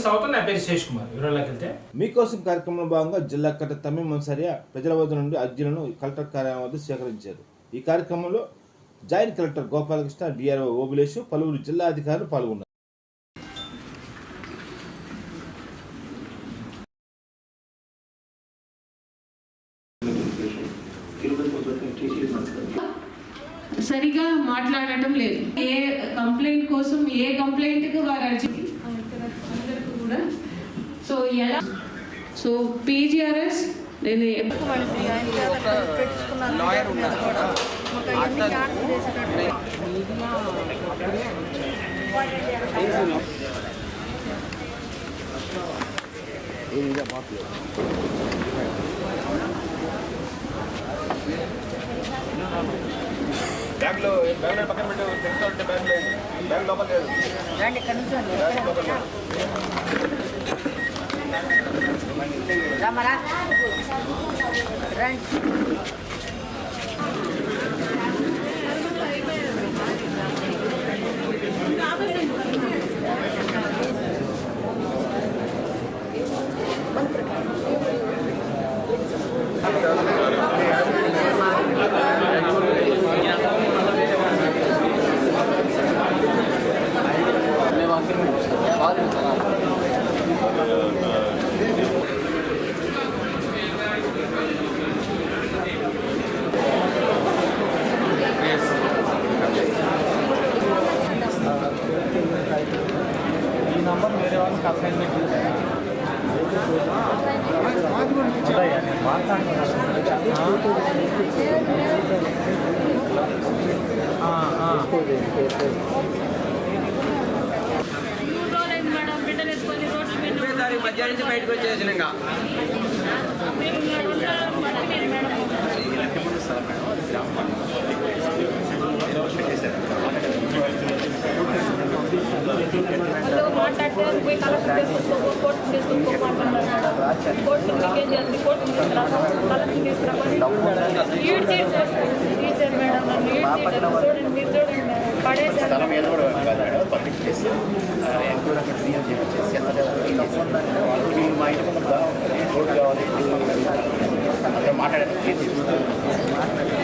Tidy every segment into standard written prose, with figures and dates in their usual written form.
స్వాగతం. నా పేరు శేష్ కుమార్. వివరాల్లోకి వెళ్తే మీకోసం కార్యక్రమంలో భాగంగా జిల్లా కలెక్టర్ తమీం అన్సారియా ప్రజల వద్ద నుండి అర్జీలను కలెక్టర్ కార్యాలయం వద్ద స్వీకరించారు. ఈ కార్యక్రమంలో joint collector Gopalakrishna, DRO Obulesh, పలువురు జిల్లా అధికారులు పాల్గొన్నారు. సరిగా మాట్లాడటం లేదు. ఏ కంప్లైంట్ కోసం ఏ కంప్లైంట్ కి వారు అర్జీ కూడా సో ఎలా సో పీజీఆర్ఎస్ నేను లాయర్ ఉన్నారు బ్యాగ్లో పక్కన పెట్టి తెలుసు బ్యాగ్ లోపల లేదు. రామరా ఈ నంబర్ వేరే వాళ్ళకి అసైన్మెంట్ మధ్య నుంచి బయటకు వచ్చేసిన ఇంకా మాట్లాడితే పోయి కలెక్టర్ తీసుకొచ్చుకో, కోర్టు తీసుకొచ్చుకో మాట్లాడుతున్నాడు. కోర్టు మీకేం చేయాలి, కోర్టు కలెక్టర్ తీసుకురావాలి. లీడ్ చేశారు మేడం, లీడ్ చేశారు. చూడండి, మీరు చూడండి పడేసారు. మాట్లాడారు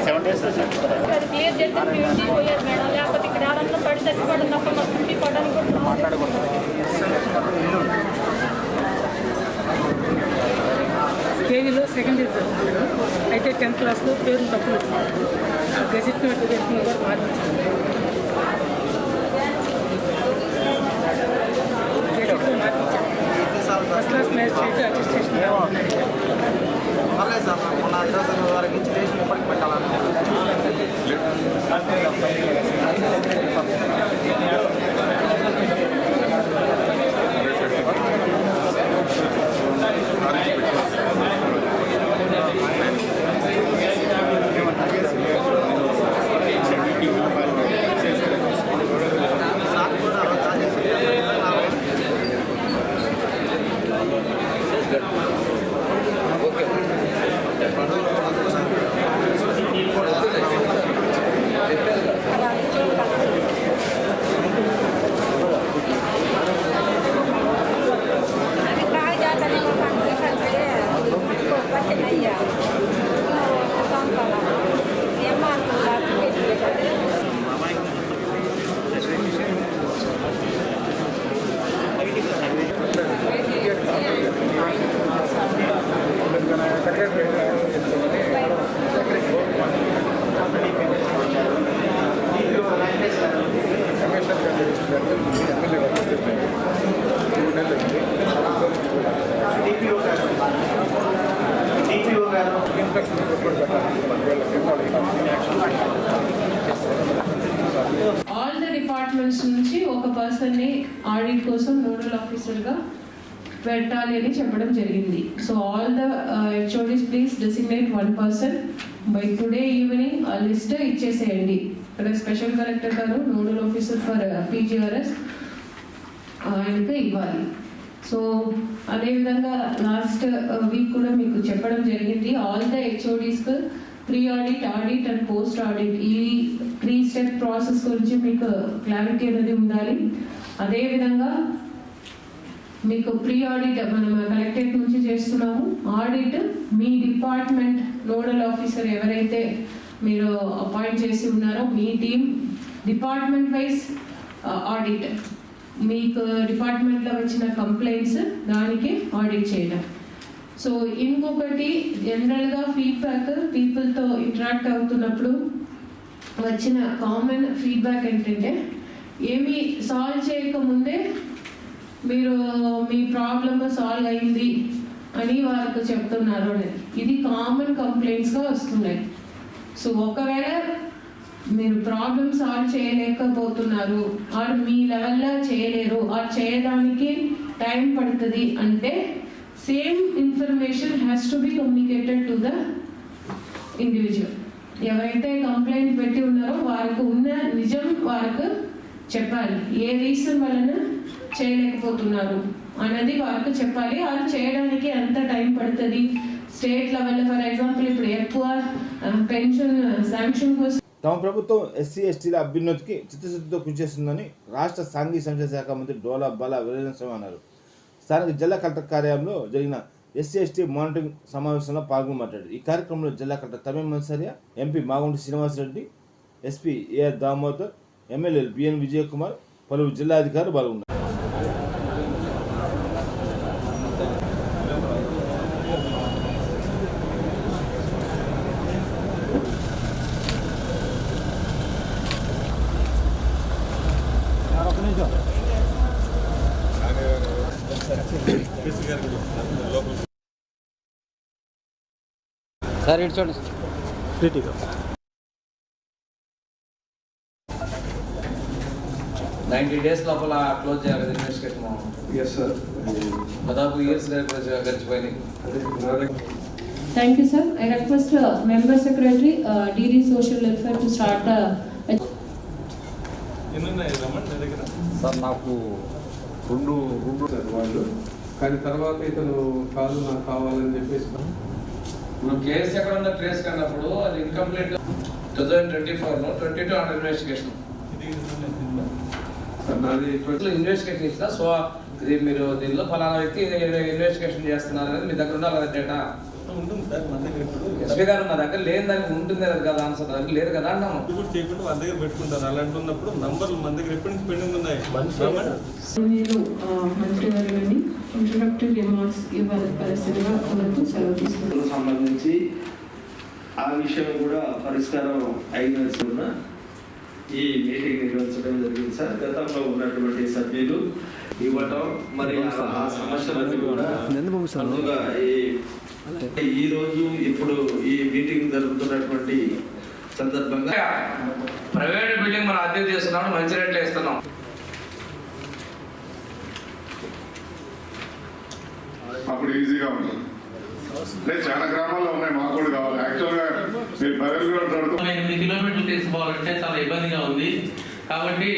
7 days అది క్లియర్ చేస్తే మీరు ఇంటికి పోయారు మేడం. లేకపోతే ఇక్కడ ఎవరన్నా పడి చచ్చిపడడం తప్ప మాకు ఇంటికి పడడానికి కూడా మాట్లాడకూడదు. కేవీలో సెకండ్ ఇయర్ చదువుతున్నాడు. అయితే 10th క్లాస్లో పేరు తప్పులు వచ్చింది. గెజెట్ నోటిఫికేషన్ కూడా మార్పించాను. గెజెట్లో మార్పించాను. ఫస్ట్ క్లాస్ మ్యాజిస్ట్రేట్ అటెస్టేషన్ పర్లేదు సార్. మొన్న అడ్రస్ వారికి ఇచ్చి రేషన్ ఎప్పటికి పెట్టాలని ఆల్ ద డిపార్ట్మెంట్స్ నుంచి ఒక పర్సన్ని ఆడిట్ కోసం నోడల్ ఆఫీసర్గా పెట్టాలి అని చెప్పడం జరిగింది. So all the HODs please designate 1 person by today evening. ఆ లిస్ట్ ఇచ్చేసేయండి. ఇక్కడ స్పెషల్ కలెక్టర్ గారు నోడల్ ఆఫీసర్ ఫర్ పీజీఆర్ఎస్ ఆయనకి ఇవ్వాలి. సో అదేవిధంగా లాస్ట్ వీక్ కూడా మీకు చెప్పడం జరిగింది. ఆల్ ద హెచ్ఓడీస్కి pre audit, audit and post audit ఈ 3 step ప్రాసెస్ గురించి మీకు క్లారిటీ అనేది ఉండాలి. అదేవిధంగా మీకు ప్రీ ఆడిట్ మనం కలెక్టరేట్ నుంచి చేస్తున్నాము. ఆడిట్ మీ డిపార్ట్మెంట్ నోడల్ ఆఫీసర్ ఎవరైతే మీరు అపాయింట్ చేసి ఉన్నారో మీ టీం డిపార్ట్మెంట్ వైజ్ ఆడిట్, మీకు డిపార్ట్మెంట్లో వచ్చిన కంప్లైంట్స్ దానికి ఆడిట్ చేయడం. సో ఇంకొకటి జనరల్గా ఫీడ్బ్యాక్ పీపుల్తో ఇంటరాక్ట్ అవుతున్నప్పుడు వచ్చిన కామన్ ఫీడ్బ్యాక్ ఏంటంటే ఏమీ సాల్వ్ చేయకముందే మీరు మీ ప్రాబ్లమ్ సాల్వ్ అయింది అని వారికి చెప్తున్నారు అనేది. ఇది కామన్ కంప్లైంట్స్గా వస్తున్నాయి. సో ఒకవేళ మీరు ప్రాబ్లమ్ సాల్వ్ చేయలేకపోతున్నారు ఆర్ మీ లెవెల్లో చేయలేరు ఆర్ చేయడానికి టైం పడుతుంది అంటే same information has to be communicated to the individual. ఎవరైతే కంప్లైంట్ పెట్టి ఉన్నారో వారికి ఉన్న నిజం వారికి చెప్పాలి. ఏ రీజన్ వలన చేయలేకపోతున్నారు అన్నది వారికి చెప్పాలి. అది చేయడానికి ఎంత టైం పడుతుంది, స్టేట్ లెవెల్లో ఫర్ ఎగ్జాంపుల్ ఇప్పుడు ఎక్కువ పెన్షన్ శాంక్షన్ కోసం తమ ప్రభుత్వం ఎస్సీ ఎస్టీల అభ్యున్నతికి చిత్తశుద్ధితో కృషి చేస్తుందని రాష్ట్ర సాంఘిక సంక్షేమ శాఖ మంత్రి డోలా బాలా వీరేంద్ర అన్నారు. స్థానిక జిల్లా కలెక్టర్ కార్యాలయంలో జరిగిన ఎస్సీ ఎస్టీ మానిటరింగ్ సమావేశంలో పాల్గొని మాట్లాడారు. ఈ కార్యక్రమంలో జిల్లా collector Tameem Mansariya, MP Magunta Srinivasa Reddy, SP AR Damodar, ఎమ్మెల్యేలు బిఎన్ విజయకుమార్, పలువురు జిల్లా అధికారులు పాల్గొన్నారు. సార్ ఇటు చూడండి. 90 days లోపల క్లోజ్ చేయాలి కదా ఇన్వెస్టిగేషన్. Yes sir. దాదాపు ఇయర్స్ గడిచిపోయినాయి. Thank you sir. I request member secretary DD social welfare to start sir నాకు రెండు సార్ వాళ్ళు, కానీ తర్వాత ఇతను కాదు నాకు కావాలని చెప్పేసి ఇప్పుడు కేసు ఎక్కడ ఉందో ట్రేస్ కన్నప్పుడు అది ఇన్కంప్లీట్ 2024లో 22 అండర్ ఇన్వెస్టిగేషన్. నాది ఇన్వెస్టిగేషన్ ఇచ్చిన సో ఇది మీరు దీనిలో ఫలానా వ్యక్తి ఇన్వెస్టిగేషన్ చేస్తున్నారు అనేది మీ దగ్గర ఉండాలి కదా డేటా. ఉంటుంది సార్ మన దగ్గర. ఇప్పుడు ఎస్పీ గారు నా దగ్గర లేని దానికి ఉంటుంది కదా ఆన్సర్ దగ్గర లేదు కదా అంటాము. కూడా చేయకుండా మన దగ్గర పెట్టుకుంటారు. అలాంటి ఉన్నప్పుడు నంబర్లు మన దగ్గర ఎప్పటి నుంచి పెండింగ్ ఉన్నాయి. మీరు మంత్రి గారిని ఇంట్రడక్టరీ రిమార్క్స్ ఇవ్వాల్సిందిగా మనకు సెలవు తీసుకుంటాం. సంబంధించి ఆ విషయం కూడా పరిష్కారం అయిన ఈ మీటింగ్ నిర్వహించడం జరిగింది సార్. గతంలో ఉన్నటువంటి సభ్యులు ఇవ్వటం మరి ఆ సమస్యలన్నీ కూడా ముందుగా ఈ రోజు ఇప్పుడు ఈ మీటింగ్ జరుగుతున్నటువంటి సందర్భంగా ప్రైవేట్ బిల్డింగ్ మనం అద్దెకు చేస్తున్నాం, మంచి రేట్లు ఇస్తున్నాం. అప్పుడు ఈజీగా ఉంటుంది. చాలా గ్రామాల్లో ఉన్నాయి, మాకు కూడా కావాలి. యాక్చువల్గా మీరు 8 కిలోమీటర్లు తీసుకోవాలంటే చాలా ఇబ్బందిగా ఉంది. కాబట్టి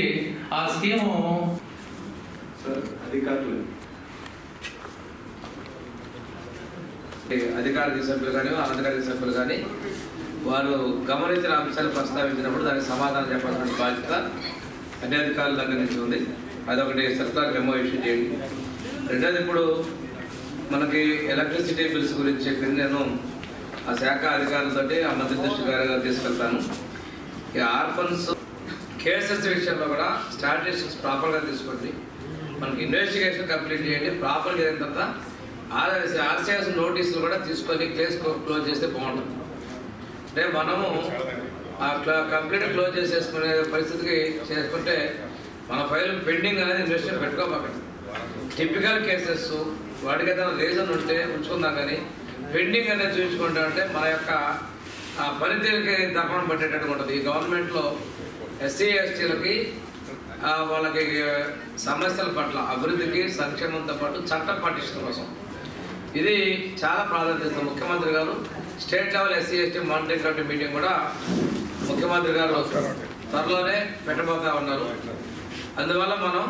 ఆ స్కీము అధికారిక సభ్యులు కానీ అనధికారిక సభ్యులు కానీ వారు గమనించిన అంశాలు ప్రస్తావించినప్పుడు దానికి సమాధానం చెప్పాల్సిన బాధ్యత అన్ని అధికారుల దగ్గర నుంచి ఉంది. అదొకటి సర్కార్ మెమో ఇష్యూ చేయండి. రెండోది ఇప్పుడు మనకి ఎలక్ట్రిసిటీ బిల్స్ గురించి చెప్పి నేను ఆ శాఖ అధికారులతో ఆ మంత్రి దృష్టి గారిగా తీసుకెళ్తాను. ఈ ఆర్ఫన్స్ కేసెస్ విషయంలో కూడా స్టాటిస్టిక్స్ ప్రాపర్గా తీసుకోండి. మనకి ఇన్వెస్టిగేషన్ కంప్లీట్ చేయండి. ప్రాపర్గా అయిన తర్వాత ఆర్సీఎస్ నోటీసులు కూడా తీసుకొని కేసు క్లోజ్ చేస్తే బాగుంటుంది. అంటే మనము ఆ కంప్లీట్ క్లోజ్ చేసేసుకునే పరిస్థితికి చేసుకుంటే మన ఫైల్ పెండింగ్ అనేది ఇన్వెస్టిగేషన్ పెట్టుకోబాకండి. టిపికల్ కేసెస్ వాటికి ఏదైనా రీజన్ ఉంటే ఉంచుకుందాం, కానీ పెండింగ్ అనేది చూపించుకుంటా అంటే మన యొక్క పనితీరుకి దర్పణం పట్టేటట్టుగా ఉంటుంది. ఈ గవర్నమెంట్లో ఎస్సీ ఎస్టీలకి వాళ్ళకి సమస్యల పట్ల అభివృద్ధికి సంక్షేమంతో పాటు చట్టం పటిష్టం కోసం ఇది చాలా ప్రాధాన్యత. ముఖ్యమంత్రి గారు state level SC ST monitoring committee meeting కూడా ముఖ్యమంత్రి గారు త్వరలోనే పెట్టబోతా ఉన్నారు. అందువల్ల మనం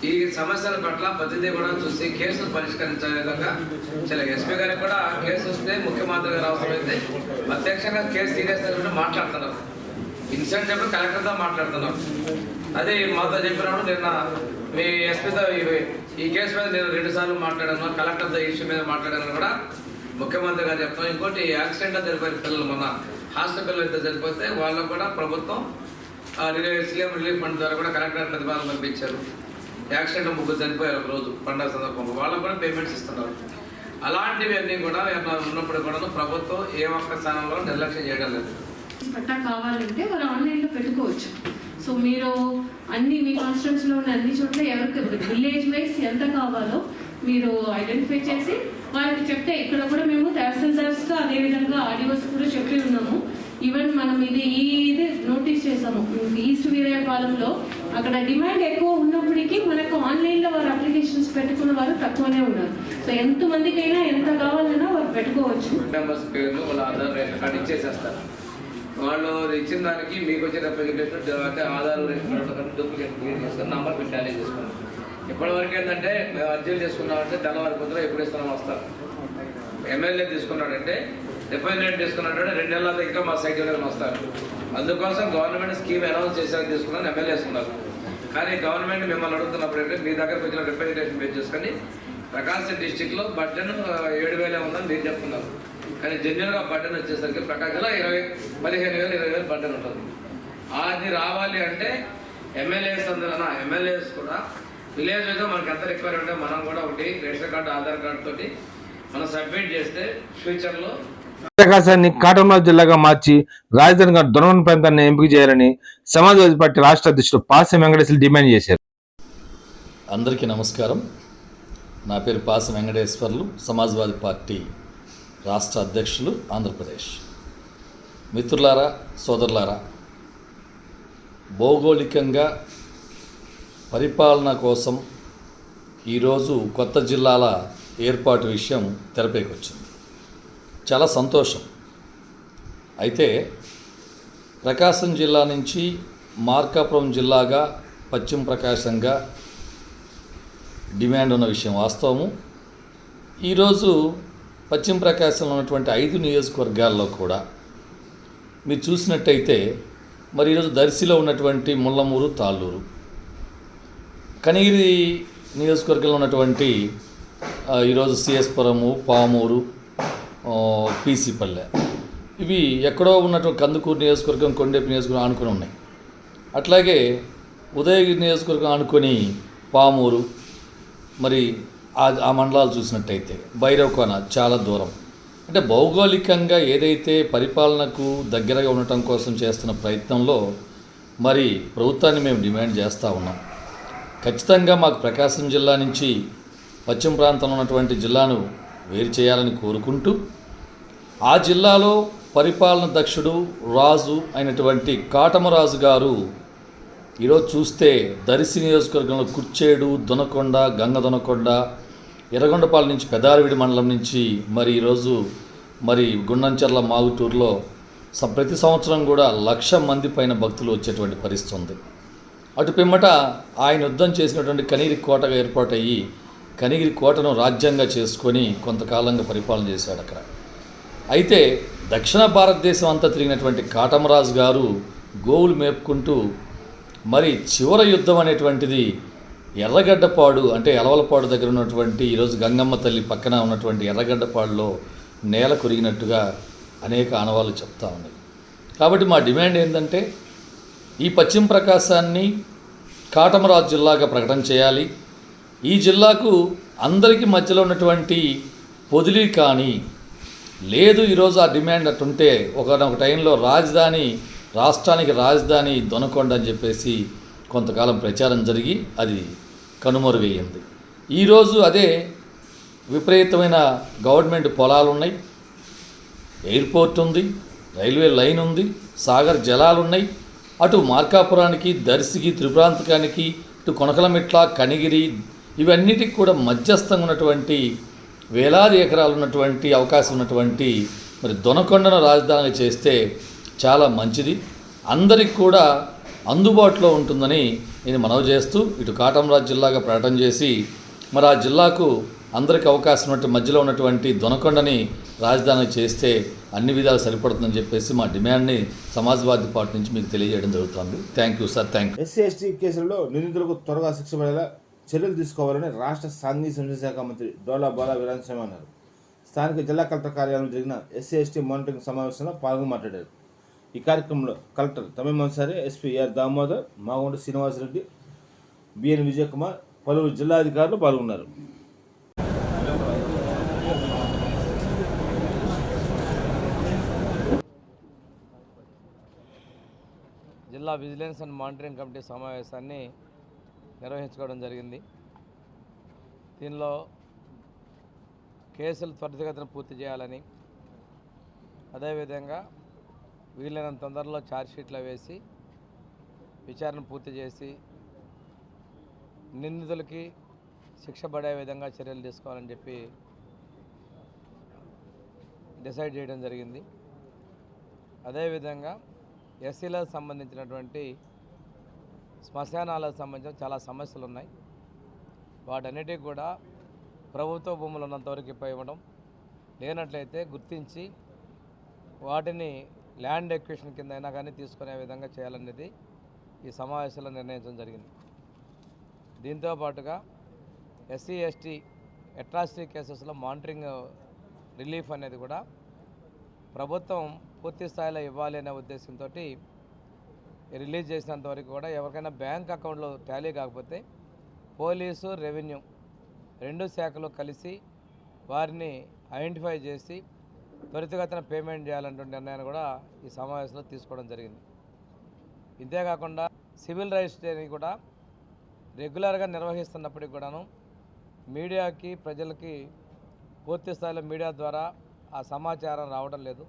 ఈ సమస్యల పట్ల ప్రతిదీ కూడా చూసి కేసులు పరిష్కరించే విధంగా చాలా ఎస్పీ గారికి కూడా కేసు వస్తే ముఖ్యమంత్రి గారు అవసరమైతే ప్రత్యక్షంగా కేసు సీరియస్ మాట్లాడుతున్నారు. ఇన్సిడెంట్ ఎప్పుడు కలెక్టర్తో మాట్లాడుతున్నారు. అదే మాతో చెప్పినప్పుడు నిన్న మీ ఎస్పీతో ఈ కేసు మీద నేను 2 సార్లు మాట్లాడాను, కలెక్టర్తో ఇష్యూ మీద మాట్లాడాను కూడా ముఖ్యమంత్రి గారు చెప్తాను. ఇంకోటి యాక్సిడెంట్లో చనిపోయిన పిల్లలు మొన్న హాస్టల్ పిల్లలు అయితే చనిపోతే వాళ్ళకు కూడా ప్రభుత్వం సీఎం రిలీఫ్ ఫండ్ ద్వారా కూడా కలెక్టర్ ప్రతిపాదన పంపించారు. యాక్సిడెంట్ 3 చనిపోయారు ఒక రోజు పండుగ సందర్భంగా, వాళ్ళకు కూడా పేమెంట్స్ ఇస్తున్నారు. అలాంటివి అన్నీ కూడా ఉన్నప్పుడు కూడా ప్రభుత్వం ఏ ఒక్క స్థానంలో నిర్లక్ష్యం చేయడం లేదు. పట్టా కావాలంటే వాళ్ళు ఆన్లైన్లో పెట్టుకోవచ్చు. సో మీరు అన్ని మీ కాన్స్టిట్యూన్సీలో ఉన్న అన్ని చోట్ల ఎవరికి విలేజ్ వైజ్ ఎంత కావాలో మీరు ఐడెంటిఫై చేసి వాళ్ళకి చెప్తే, ఇక్కడ కూడా మేము తహసీల్దార్స్గా అదేవిధంగా ఆర్డీఓస్ కూడా చెప్పి ఉన్నాము. ఈవెన్ మనం ఇది నోటీస్ చేసాము ఈస్ట్ వీరాయపాలెంలో. అక్కడ డిమాండ్ ఎక్కువ ఉన్నప్పటికీ మనకు ఆన్లైన్లో వారు అప్లికేషన్స్ పెట్టుకున్న వారు తక్కువనే ఉన్నారు. సో ఎంతమందికైనా ఎంత కావాలన్నా వారు పెట్టుకోవచ్చు. మెంబర్స్ పేర్లు వాళ్ళ ఆధార్ రేషన్ కార్డు ఇచ్చేసేస్తారు. వాళ్ళు ఇచ్చిన దానికి మీకు వచ్చే రిప్రజెంటేషన్ అంటే Aadhaar ration card duplicate clear చేసుకొని నంబర్ పెట్టి టాలీ చేసుకున్నాం. ఇప్పటివరకు ఏంటంటే మేము అర్జీలు తీసుకున్నామంటే తెల్లవారి పొద్దున ఎప్పుడు ఇస్తున్నాం వస్తారు. ఎమ్మెల్యే తీసుకున్నాడంటే రిప్రజెంటేటివ్ తీసుకున్నాడంటే 2 నెలల ఇంకా మా సైట్ వస్తారు. అందుకోసం గవర్నమెంట్ స్కీమ్ అనౌన్స్ చేశారని తీసుకున్నాను ఎమ్మెల్యేస్ ఉన్నారు. కానీ గవర్నమెంట్ మిమ్మల్ని అడుగుతున్నప్పుడు అంటే మీ దగ్గరకు వచ్చిన రిప్రజెంటేషన్ బేస్ చేసుకొని ప్రకాశం డిస్టిక్లో బడ్జెట్ 7,000 ఉందని మీరు చెప్తున్నారు. కానీ జెన్యున్గా బడ్జెట్ వచ్చేసరికి ప్రకాశంలో 15,000 20,000 బడ్జెట్ ఉంటుంది. అది రావాలి అంటే ఎమ్మెల్యేస్ అందరూ ఎమ్మెల్యేస్ కూడా విలేజ్ మీద మనకి ఎంత రిక్వైర్ ఉంటే మనం కూడా ఒకటి రేషన్ కార్డు ఆధార్ కార్డు తోటి మనం సబ్మిట్ చేస్తే ఫ్యూచర్లో ప్రకాశాన్ని కాటమరాజు జిల్లాగా మార్చి రాజధానిగా దొనవన్ ప్రాంతాన్ని ఎంపిక చేయాలని సమాజ్వాదీ పార్టీ రాష్ట్ర అధ్యక్షుడు పాసం వెంకటేశ్వర్లు డిమాండ్ చేశారు. అందరికీ నమస్కారం. నా పేరు పాసం వెంకటేశ్వర్లు, సమాజ్వాదీ పార్టీ రాష్ట్ర అధ్యక్షులు, ఆంధ్రప్రదేశ్. మిత్రులారా, సోదరులారా, భౌగోళికంగా పరిపాలన కోసం ఈరోజు కొత్త జిల్లాల ఏర్పాటు విషయం తెరపైకి వచ్చింది. చాలా సంతోషం. అయితే ప్రకాశం జిల్లా నుంచి మార్కాపురం జిల్లాగా పశ్చిమ ప్రకాశంగా డిమాండ్ ఉన్న విషయం వాస్తవము. ఈరోజు పశ్చిమ ప్రకాశంలో ఉన్నటువంటి 5 నియోజకవర్గాల్లో కూడా మీరు చూసినట్టయితే మరి ఈరోజు దర్శిలో ఉన్నటువంటి ముళ్ళమూరు, తాళ్ళూరు, కనిగిరి నియోజకవర్గంలో ఉన్నటువంటి ఈరోజు సిఎస్పురము, పామూరు, పీసీపల్లె, ఇవి ఎక్కడో ఉన్నటువంటి కందుకూరు నియోజకవర్గం, కొండేపు నియోజకవర్గం ఆనుకొని ఉన్నాయి. అట్లాగే ఉదయగిరి నియోజకవర్గం ఆనుకొని పామూరు, మరి ఆ మండలాలు చూసినట్టయితే భైరవకోన చాలా దూరం. అంటే భౌగోళికంగా ఏదైతే పరిపాలనకు దగ్గరగా ఉండటం కోసం చేస్తున్న ప్రయత్నంలో మరి ప్రభుత్వాన్ని మేము డిమాండ్ చేస్తూ ఉన్నాం. ఖచ్చితంగా మాకు ప్రకాశం జిల్లా నుంచి పశ్చిమ ప్రాంతంలో ఉన్నటువంటి జిల్లాను వేరు చేయాలని కోరుకుంటూ, ఆ జిల్లాలో పరిపాలన దక్షుడు రాజు అయినటువంటి కాటమరాజు గారు ఈరోజు చూస్తే దర్శి నియోజకవర్గంలో కుర్చేడు, దొనకొండ, గంగదొనకొండ, ఎర్రగొండపాలెం నుంచి పెదారవిడి మండలం నుంచి మరి ఈరోజు మరి గుండంచెర్ల, మాగుటూరులో ప్రతి సంవత్సరం కూడా 1,00,000 మంది పైన భక్తులు వచ్చేటువంటి పరిస్థితి ఉంది. అటు పిమ్మట ఆయన యుద్ధం చేసినటువంటి కనిగిరి కోటగా ఏర్పాటయ్యి కనిగిరి కోటను రాజ్యంగా చేసుకొని కొంతకాలంగా పరిపాలన చేశాడు అక్కడ. అయితే దక్షిణ భారతదేశం అంతా తిరిగినటువంటి కాటమరాజు గారు గోవులు మేపుకుంటూ మరి చివరి యుద్ధం అనేటువంటిది ఎర్రగడ్డపాడు అంటే ఎలవలపాడు దగ్గర ఉన్నటువంటి ఈరోజు గంగమ్మ తల్లి పక్కన ఉన్నటువంటి ఎర్రగడ్డపాడులో నేల కొరిగినట్టుగా అనేక ఆనవాళ్ళు చెప్తా ఉన్నాయి. కాబట్టి మా డిమాండ్ ఏంటంటే ఈ పశ్చిమ ప్రకాశాన్ని కాటమరాజు జిల్లాగా ప్రకటన చేయాలి. ఈ జిల్లాకు అందరికీ మధ్యలో ఉన్నటువంటి పొదిలి కానీ లేదు. ఈరోజు ఆ డిమాండ్ అట్టుంటే ఒక టైంలో రాష్ట్రానికి రాజధాని దొనకొండ అని చెప్పేసి కొంతకాలం ప్రచారం జరిగి అది కనుమరుగయ్యింది. ఈరోజు అదే విపరీతమైన గవర్నమెంట్ పొలాలు ఉన్నాయి, ఎయిర్పోర్ట్ ఉంది, రైల్వే లైన్ ఉంది, సాగర్ జలాలు ఉన్నాయి. అటు మార్కాపురానికి, దర్శికి, త్రిపురాంతకానికి, ఇటు కొనకలమిట్ల, కనిగిరి, ఇవన్నిటికి కూడా మధ్యస్థంగా ఉన్నటువంటి వేలాది ఎకరాలు ఉన్నటువంటి అవకాశం ఉన్నటువంటి మరి దొనకొండను రాజధానిగా చేస్తే చాలా మంచిది, అందరికి కూడా అందుబాటులో ఉంటుందని నేను మనవి చేస్తూ ఇటు కాటమరాజు జిల్లాగా ప్రకటన చేసి మరి ఆ జిల్లాకు అందరికి అవకాశం ఉన్నట్టు మధ్యలో ఉన్నటువంటి దొనకొండని రాజధాని చేస్తే అన్ని విధాలు సరిపడుతుందని చెప్పేసి మా డిమాండ్ని సమాజ్వాదీ పార్టీ నుంచి మీకు తెలియజేయడం జరుగుతుంది. Thank you sir. Thank you. SC ST కేసులలో నిందితులకు త్వరగా శిక్ష పడేలా చర్యలు తీసుకోవాలని రాష్ట్ర సాంఘిక సంక్షేమ శాఖ మంత్రి డోలా బాలా వీరాంశం అన్నారు. స్థానిక జిల్లా కలెక్టర్ కార్యాలయంలో జరిగిన ఎస్సీ ఎస్టీ మానిటరింగ్ సమావేశంలో పాల్గొని మాట్లాడారు. ఈ కార్యక్రమంలో collector Tameem Ansari, SP R Damodar, Magonda Srinivasa Reddy, BN Vijay Kumar, పలువురు జిల్లా అధికారులు పాల్గొన్నారు. జిల్లా విజిలెన్స్ అండ్ మానిటరింగ్ కమిటీ సమావేశాన్ని నిర్వహించుకోవడం జరిగింది. దీనిలో కేసులు త్వరితగతిన పూర్తి చేయాలని, అదేవిధంగా వీలైనంత తొందరలో ఛార్జ్షీట్లు వేసి విచారణ పూర్తి చేసి నిందితులకి శిక్ష పడే విధంగా చర్యలు తీసుకోవాలని చెప్పి డిసైడ్ చేయడం జరిగింది. అదేవిధంగా ఎస్సీలకు సంబంధించినటువంటి శ్మశానాలకు సంబంధించిన చాలా సమస్యలు ఉన్నాయి. వాటన్నిటికి కూడా ప్రభుత్వ భూములు ఉన్నంతవరకు ఇవ్వడం, లేనట్లయితే గుర్తించి వాటిని ల్యాండ్ ఎక్విషన్ కింద అయినా కానీ తీసుకునే విధంగా చేయాలనేది ఈ సమావేశంలో నిర్ణయించడం జరిగింది. దీంతో పాటుగా ఎస్సీ ఎస్టీ అట్రాసిటీ కేసెస్లో మానిటరింగ్ రిలీఫ్ అనేది కూడా ప్రభుత్వం పూర్తి స్థాయిలో ఇవ్వాలి అనే ఉద్దేశంతో రిలీజ్ చేసినంత వరకు కూడా ఎవరికైనా బ్యాంక్ అకౌంట్లో టాలీ కాకపోతే పోలీసు, రెవెన్యూ రెండు శాఖలు కలిసి వారిని ఐడెంటిఫై చేసి త్వరితగతిన పేమెంట్ చేయాలనే నిర్ణయాన్ని కూడా ఈ సమావేశంలో తీసుకోవడం జరిగింది. ఇంతేకాకుండా సివిల్ రైట్స్ డేని కూడా రెగ్యులర్గా నిర్వహిస్తున్నప్పటికి కూడాను మీడియాకి, ప్రజలకి పూర్తి స్థాయిలో మీడియా ద్వారా ఆ సమాచారం రావడం లేదు.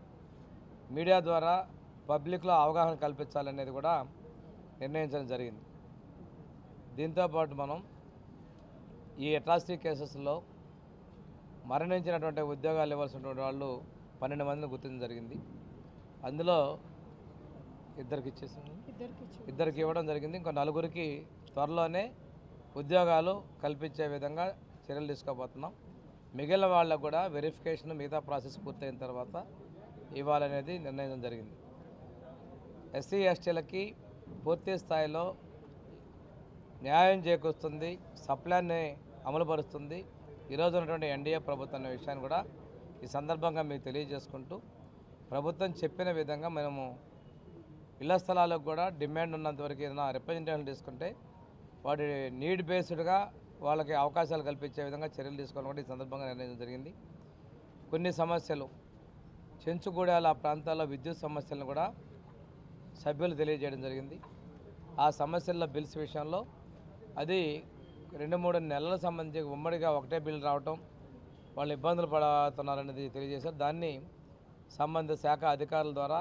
మీడియా ద్వారా పబ్లిక్లో అవగాహన కల్పించాలనేది కూడా నిర్ణయించడం జరిగింది. దీంతోపాటు మనం ఈ అట్రాసిటీ కేసెస్లో మరణించినటువంటి ఉద్యోగాలు ఇవ్వాల్సినటువంటి వాళ్ళు 12 మందిని గుర్తించడం జరిగింది. అందులో ఇద్దరికి ఇవ్వడం జరిగింది. ఇంకో 4గురికి త్వరలోనే ఉద్యోగాలు కల్పించే విధంగా చర్యలు తీసుకోబోతున్నాం. మిగిలిన వాళ్ళకు కూడా వెరిఫికేషన్ మిగతా ప్రాసెస్ పూర్తయిన తర్వాత ఇవ్వాలనేది నిర్ణయించడం జరిగింది. ఎస్సీ ఎస్టీలకి పూర్తి స్థాయిలో న్యాయం చేకూరుస్తుంది, సప్లాన్ని అమలుపరుస్తుంది ఈరోజు ఉన్నటువంటి ఎన్డీఏ ప్రభుత్వం అనే విషయాన్ని కూడా ఈ సందర్భంగా మీకు తెలియజేసుకుంటూ, ప్రభుత్వం చెప్పిన విధంగా మనము ఇళ్ల స్థలాలకు కూడా డిమాండ్ ఉన్నంతవరకు ఏదైనా రిప్రజెంటేషన్ తీసుకుంటే వాటి నీడ్ బేస్డ్గా వాళ్ళకి అవకాశాలు కల్పించే విధంగా చర్యలు తీసుకోవాలని కూడా ఈ సందర్భంగా నిర్ణయించడం జరిగింది. కొన్ని సమస్యలు చెంచుగూడాల ప్రాంతాల్లో విద్యుత్ సమస్యలను కూడా సభ్యులు తెలియజేయడం జరిగింది. ఆ సమస్యల బిల్స్ విషయంలో అది 2-3 నెలల సంబంధించి ఉమ్మడిగా ఒకటే బిల్లు రావటం, వాళ్ళు ఇబ్బందులు పడుతున్నారనేది తెలియజేశారు. దాన్ని సంబంధిత శాఖ అధికారుల ద్వారా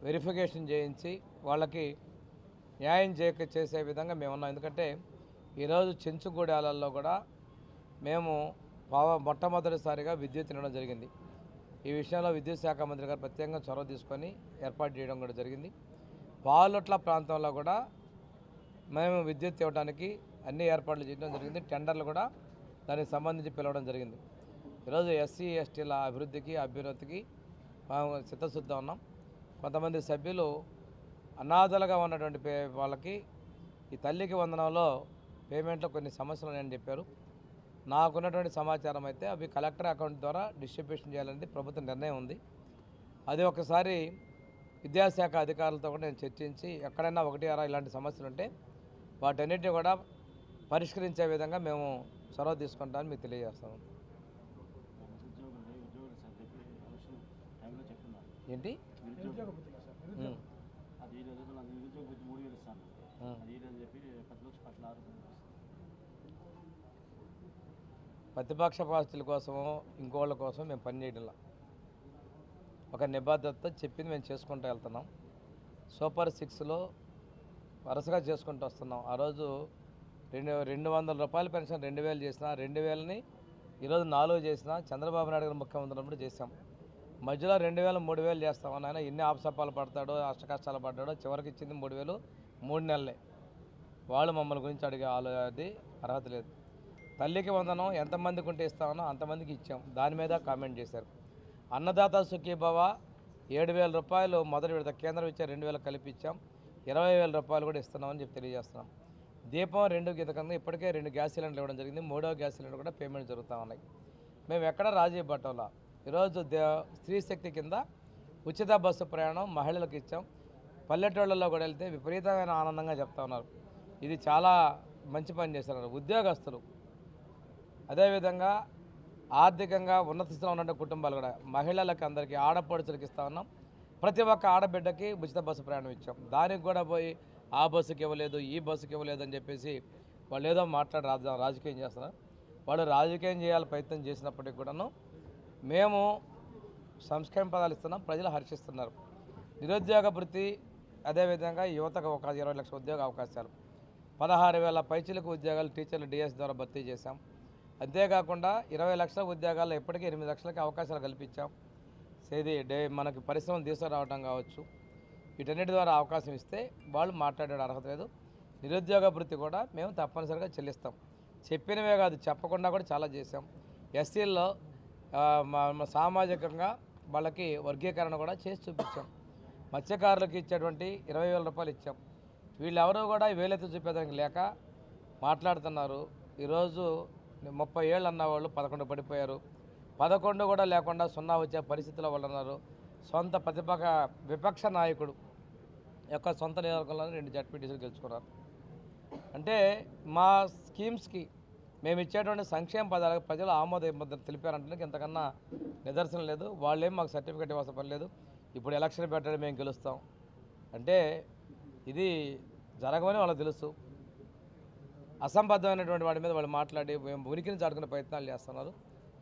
వెరిఫికేషన్ చేయించి వాళ్ళకి న్యాయం చేసే విధంగా మేము ఉన్నాం. ఎందుకంటే ఈరోజు చెంచుగూడాలలో కూడా మేము మొట్టమొదటిసారిగా విద్యుత్ తినడం జరిగింది. ఈ విషయంలో విద్యుత్ శాఖ మంత్రి గారు ప్రత్యేకంగా చొరవ తీసుకొని ఏర్పాటు చేయడం కూడా జరిగింది. పాలొట్ల ప్రాంతంలో కూడా మేము విద్యుత్ ఇవ్వడానికి అన్ని ఏర్పాట్లు చేయడం జరిగింది. టెండర్లు కూడా దానికి సంబంధించి పిలవడం జరిగింది. ఈరోజు ఎస్సీ ఎస్టీల అభ్యున్నతికి మేము చిత్తశుద్ధి ఉన్నాం. కొంతమంది సభ్యులు అనాథలుగా ఉన్నటువంటి వాళ్ళకి ఈ తల్లికి వందనంలో పేమెంట్లో కొన్ని సమస్యలు ఉన్నాయని చెప్పారు. నాకున్నటువంటి సమాచారం అయితే అవి కలెక్టర్ అకౌంట్ ద్వారా డిస్ట్రిబ్యూషన్ చేయాలనేది ప్రభుత్వ నిర్ణయం ఉంది. అది ఒకసారి విద్యాశాఖ అధికారులతో కూడా నేను చర్చించి ఎక్కడైనా 1-6 ఇలాంటి సమస్యలు ఉంటే వాటన్నిటిని కూడా పరిష్కరించే విధంగా మేము చొరవ తీసుకుంటామని మీకు తెలియజేస్తాము. ఏంటి ప్రతిపక్ష పార్టీల కోసమో ఇంకోళ్ళ కోసం మేము పనిచేయడంలా, ఒక నిబద్ధతతో చెప్పింది మేము చేసుకుంటూ వెళ్తున్నాం. సూపర్ 6లో వరుసగా చేసుకుంటూ వస్తున్నాం. ఆ రోజు 200 రూపాయల పెన్షన్ 2000 చేసిన, 2000ని ఈరోజు 4 చేసిన. చంద్రబాబు నాయుడు గారు ముఖ్యమంత్రి ఉన్నప్పుడు చేశాం. మధ్యలో 2000, 3000 చేస్తామని ఆయన ఎన్ని ఆపసపాలు పడతాడో, అష్టకష్టాలు పడ్డాడో, చివరికి ఇచ్చింది 3000 3 నెలలే. వాళ్ళు మమ్మల్ని గురించి అడిగే అది అర్హత లేదు. తల్లికి వందనం ఎంతమందికి ఉంటే ఇస్తామనో అంతమందికి ఇచ్చాం. దాని మీద కామెంట్ చేశారు. అన్నదాత సుఖీభవ 7,000 రూపాయలు మొదటి విడత కేంద్రం ఇచ్చే 2,000 కలిపిచ్చాం. 20,000 రూపాయలు కూడా ఇస్తున్నామని చెప్పి తెలియజేస్తున్నాం. దీపం 2 కింద ఇప్పటికే 2 గ్యాస్ సిలిండర్లు ఇవ్వడం జరిగింది. 3వ గ్యాస్ సిలిండర్ కూడా పేమెంట్ జరుగుతూ ఉన్నాయి. మేము ఎక్కడ రాజీ పట్టంలా. ఈరోజు స్త్రీ శక్తి కింద ఉచిత బస్సు ప్రయాణం మహిళలకు ఇచ్చాం. పల్లెటూళ్ళల్లో కూడా వెళ్తే విపరీతమైన ఆనందంగా చెప్తా ఉన్నారు. ఇది చాలా మంచి పని చేస్తున్నారు ఉద్యోగస్తులు. అదేవిధంగా ఆర్థికంగా ఉన్నత స్థితిలో ఉన్న కుటుంబాలు కూడా మహిళలకు అందరికీ ఆడపడుచులకు ఇస్తా ఉన్నాం. ప్రతి ఒక్క ఆడబిడ్డకి ఉచిత బస్సు ప్రయాణం ఇచ్చాం. దానికి కూడా పోయి ఆ బస్సుకి ఇవ్వలేదు, ఈ బస్సుకి ఇవ్వలేదు అని చెప్పేసి వాళ్ళు ఏదో రాజకీయం చేస్తున్నారు. వాళ్ళు రాజకీయం చేయాలి ప్రయత్నం చేసినప్పటికీ కూడాను మేము సంక్షేమ పదాలు ఇస్తున్నాం. ప్రజలు హర్షిస్తున్నారు. నిరుద్యోగ భృతి, అదేవిధంగా యువతకు ఒక 20 లక్షల ఉద్యోగ అవకాశాలు, 16,000 పైచిలకు ఉద్యోగాలు టీచర్లు డిఎస్ ద్వారా భర్తీ చేశాం. అంతేకాకుండా 20 లక్షల ఉద్యోగాల్లో ఇప్పటికీ 8 లక్షలకి అవకాశాలు కల్పించాం. ఇది మనకి పరిశ్రమలు తీసుకురావడం కావచ్చు, వీటన్నిటి ద్వారా అవకాశం ఇస్తే వాళ్ళు మాట్లాడే అర్హత లేదు. నిరుద్యోగ భృతి కూడా మేము తప్పనిసరిగా చెల్లిస్తాం. చెప్పినవే కాదు, చెప్పకుండా కూడా చాలా చేశాం. ఎస్సీల్లో సామాజికంగా వాళ్ళకి వర్గీకరణ కూడా చేసి చూపించాం. మత్స్యకారులకు ఇచ్చేటువంటి 20,000 రూపాయలు ఇచ్చాం. వీళ్ళెవరూ కూడా వేలెత్తి చూపేదానికి లేక మాట్లాడుతున్నారు. ఈరోజు 30 ఏళ్ళు అన్నవాళ్ళు 11 పడిపోయారు. 11 కూడా లేకుండా 0 వచ్చే పరిస్థితిలో వాళ్ళు ఉన్నారు. సొంత విపక్ష నాయకుడు యొక్క సొంత నియోజకవర్గంలో 2 జడ్పీటీసీలు గెలుచుకున్నారు. అంటే మా స్కీమ్స్కి మేము ఇచ్చేటువంటి సంక్షేమ పదాలకు ప్రజలు ఆమోద ముద్ర తెలిపారంటే ఇంతకన్నా నిదర్శనం లేదు. వాళ్ళేం మాకు సర్టిఫికేట్ ఇవ్వాల్సిన పని లేదు. ఇప్పుడు ఎలక్షన్ పెట్టడం మేము గెలుస్తాం అంటే ఇది జరగమని వాళ్ళకి తెలుసు. అసంబద్ధమైనటువంటి వాటి మీద వాళ్ళు మాట్లాడి మేము ఉనికిని చాటుకునే ప్రయత్నాలు చేస్తున్నారు.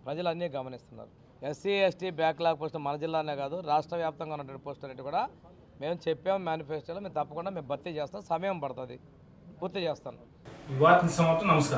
ప్రజలు అన్నీ గమనిస్తున్నారు. ఎస్సీ ఎస్టీ బ్యాక్లాగ్ పోస్టులు మన జిల్లానే కాదు రాష్ట్ర వ్యాప్తంగా ఉన్నటువంటి పోస్టులు అనేవి కూడా మేము చెప్పాము మేనిఫెస్టోలో. మేము తప్పకుండా భర్తీ చేస్తాం. సమయం పడుతుంది, పూర్తి చేస్తాను. వివాదం సమాప్తం. నమస్కారం.